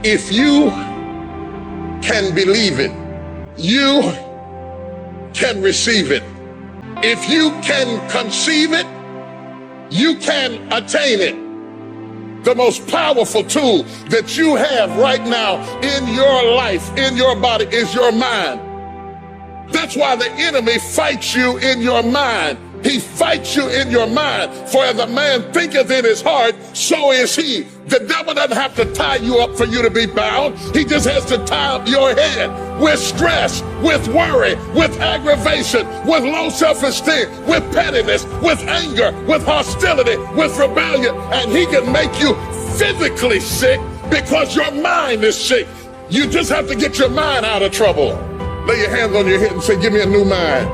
If you can believe it, you can receive it. If you can conceive it, you can attain it. The most powerful tool that you have right now in your life, in your body, is your mind. That's why the enemy fights you in your mind. He fights you in your mind. For as a man thinketh in his heart, so is he. The devil doesn't have to tie you up for you to be bound. He just has to tie up your head with stress, with worry, with aggravation, with low self-esteem, with pettiness, with anger, with hostility, with rebellion. And he can make you physically sick because your mind is sick. You just have to get your mind out of trouble. Lay your hands on your head and say, give me a new mind.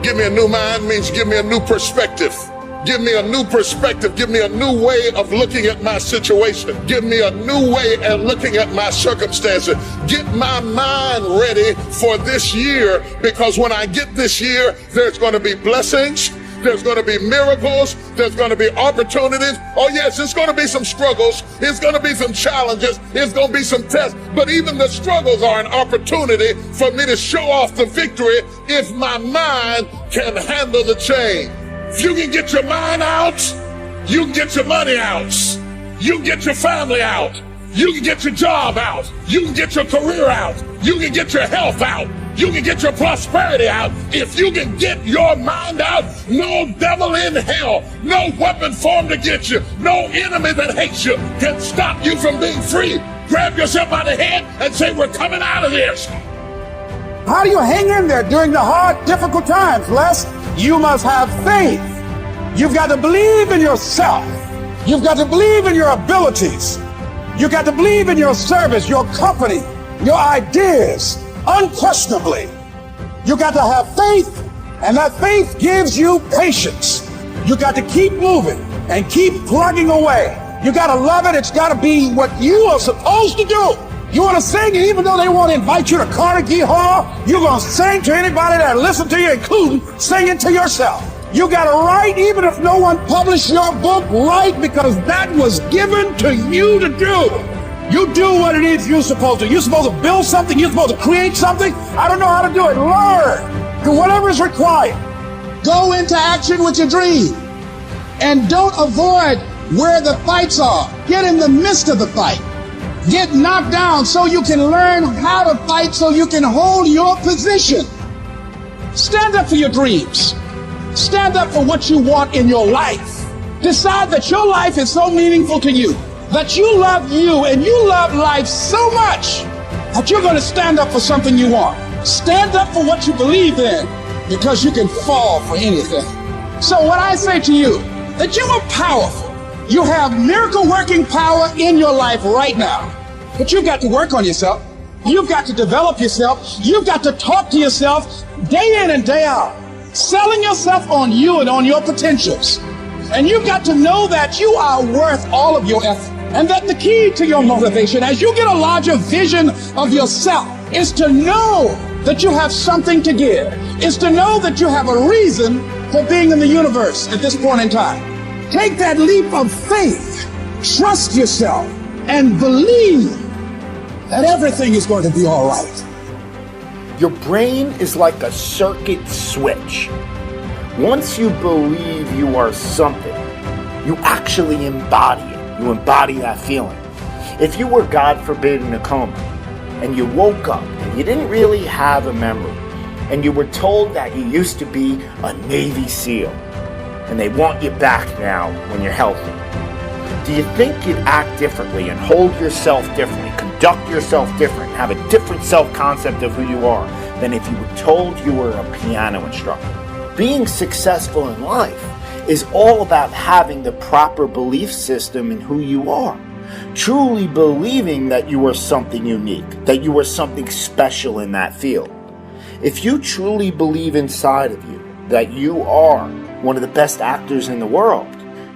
Give me a new mind means give me a new perspective. Give me a new perspective. Give me a new way of looking at my situation. Give me a new way of looking at my circumstances. Get my mind ready for this year, because when I get this year, there's going to be blessings. There's going to be miracles. There's going to be opportunities. Oh yes, it's going to be some struggles. It's going to be some challenges. It's going to be some tests. But even the struggles are an opportunity for me to show off the victory if my mind can handle the change. If you can get your mind out, you can get your money out. You can get your family out. You can get your job out. You can get your career out. You can get your health out. You can get your prosperity out. If you can get your mind out, no devil in hell, no weapon formed against you, no enemy that hates you can stop you from being free. Grab yourself by the head and say, we're coming out of this. How do you hang in there during the hard, difficult times, Les? You must have faith. You've got to believe in yourself. You've got to believe in your abilities. You've got to believe in your service, your company, your ideas. Unquestionably, you got to have faith, and that faith gives you patience. You got to keep moving and keep plugging away. You got to love it. It's got to be what you are supposed to do. You want to sing, and even though they want to invite you to Carnegie Hall, you're going to sing to anybody that listens to you, including singing to yourself. You got to write, even if no one published your book, write, because that was given to you to do. You do what it is you're supposed to. You're supposed to build something. You're supposed to create something. I don't know how to do it. Learn. Do whatever is required. Go into action with your dream. And don't avoid where the fights are. Get in the midst of the fight. Get knocked down so you can learn how to fight, so you can hold your position. Stand up for your dreams. Stand up for what you want in your life. Decide that your life is so meaningful to you, that you love you and you love life so much that you're going to stand up for something you want. Stand up for what you believe in, because you can fall for anything. So what I say to you, that you are powerful. You have miracle working power in your life right now. But you've got to work on yourself. You've got to develop yourself. You've got to talk to yourself day in and day out, selling yourself on you and on your potentials. And you've got to know that you are worth all of your effort. And that the key to your motivation, as you get a larger vision of yourself, is to know that you have something to give. Is to know that you have a reason for being in the universe at this point in time. Take that leap of faith. Trust yourself and believe that everything is going to be all right. Your brain is like a circuit switch. Once you believe you are something, you actually embody it. You embody that feeling. If you were, God forbid, in a coma, and you woke up and you didn't really have a memory, and you were told that you used to be a Navy SEAL, and they want you back now when you're healthy, do you think you'd act differently and hold yourself differently, conduct yourself different, have a different self-concept of who you are than if you were told you were a piano instructor? Being successful in life is all about having the proper belief system in who you are. Truly believing that you are something unique, that you are something special in that field. If you truly believe inside of you that you are one of the best actors in the world,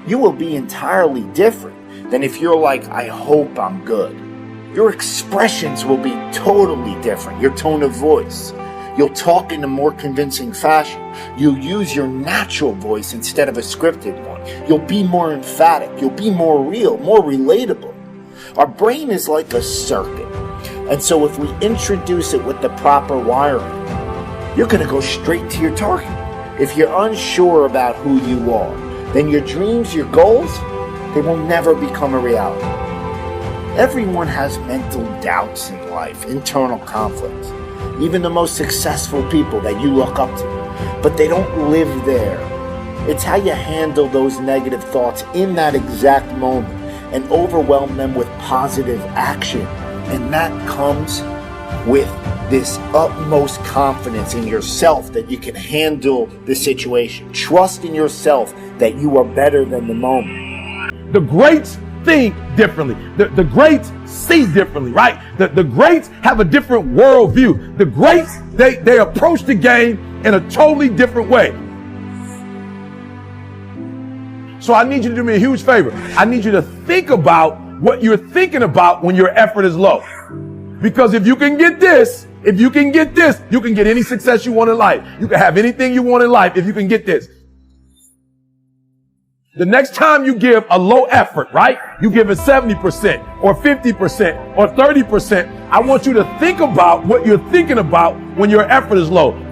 you will be entirely different than if you're like, I hope I'm good. Your expressions will be totally different. Your tone of voice. You'll talk in a more convincing fashion. You'll use your natural voice instead of a scripted one. You'll be more emphatic. You'll be more real, more relatable. Our brain is like a circuit. And so if we introduce it with the proper wiring, you're going to go straight to your target. If you're unsure about who you are, then your dreams, your goals, they will never become a reality. Everyone has mental doubts in life, internal conflicts. Even the most successful people that you look up to, but they don't live there. It's how you handle those negative thoughts in that exact moment and overwhelm them with positive action. And that comes with this utmost confidence in yourself that you can handle the situation. Trust in yourself that you are better than the moment. The greats think differently. The greats see differently, right? The greats have a different worldview. The greats, they approach the game in a totally different way. So I need you to do me a huge favor. I need you to think about what you're thinking about when your effort is low. Because if you can get this, you can get any success you want in life. You can have anything you want in life if you can get this. The next time you give a low effort, right? You give it 70% or 50% or 30%. I want you to think about what you're thinking about when your effort is low.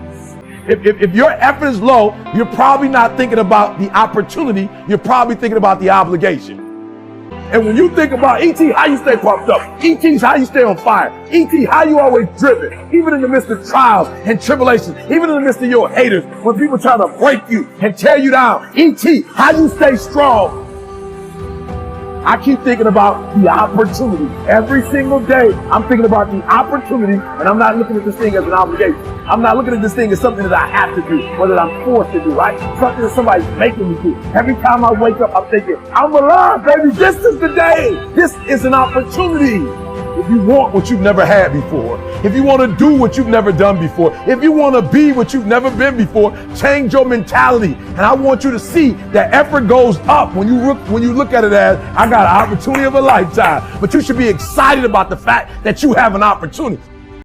If your effort is low, you're probably not thinking about the opportunity. You're probably thinking about the obligation. And when you think about E.T., how you stay pumped up. E.T.'s how you stay on fire. E.T., how you always driven. Even in the midst of trials and tribulations. Even in the midst of your haters. When people try to break you and tear you down. E.T., how you stay strong. I keep thinking about the opportunity. Every single day, I'm thinking about the opportunity, and I'm not looking at this thing as an obligation. I'm not looking at this thing as something that I have to do, or that I'm forced to do, right? Something that somebody's making me do. Every time I wake up, I'm thinking, I'm alive, baby. This is the day. This is an opportunity. If you want what you've never had before, if you want to do what you've never done before, if you want to be what you've never been before, change your mentality. And I want you to see that effort goes up when you look at it as, I got an opportunity of a lifetime. But you should be excited about the fact that you have an opportunity.